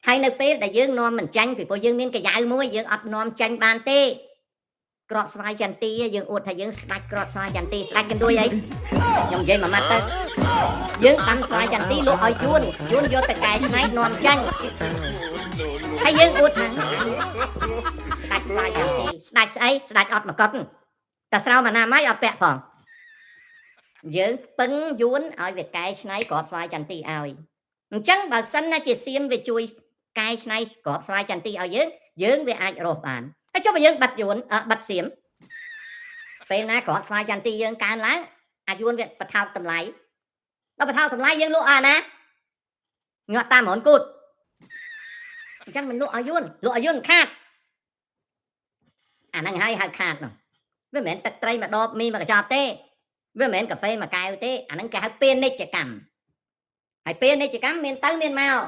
ហើយនៅពេលដែលយើងនាំមិនចាញ់ពីព្រោះយើងមានកាយ៉ៅមួយយើងអត់នាំចាញ់បានទេក្របស្វាយចន្ទីយើងអួតថាយើងស្ដាច់ក្របស្វាយចន្ទីស្ដាច់កណ្ដួយអីខ្ញុំនិយាយមួយម៉ាត់ទៅយើងដាំស្វាយចន្ទីលក់ឲ្យយួនយកទៅកែច្នៃនាំចាញ់ហើយយើងអួតថាស្ដាច់ស្វាយចន្ទីស្ដាច់ស្អីស្ដាច់អត់មកកត់តែស្រោមអនាម័យអត់ពាក់ផងយើងពឹងយួនឲ្យវាកែច្នៃក្របស្វាយចន្ទីឲ្យអញ្ចឹងបើសិនណាជាសៀមវាជួយកែច្នៃក្របស្វាយចន្ទីឲ្យយើងវាអាចរស់បានហើយចុះបើយើងបាត់យួនបាត់សៀមពេលណាក្របស្វាយចន្ទីយើងកើនឡើងអាយួនវាបថោកតម្លៃដល់បថោកតម្លៃយើងលក់អាណាញាត់តាមរនគូតអញ្ចឹងមិនលក់ឲ្យយួនខាតអាហ្នឹងហើយហៅខាតនោះវាមិនមែនទឹកត្រីមួយដបមីមួយកញ្ចប់ទេវាមិនមែនកាហ្វេមួយកែវទេអាហ្នឹងគេហៅពាណិជ្ជកម្មហើយពាណិជ្ជកម្មមានទៅមានមក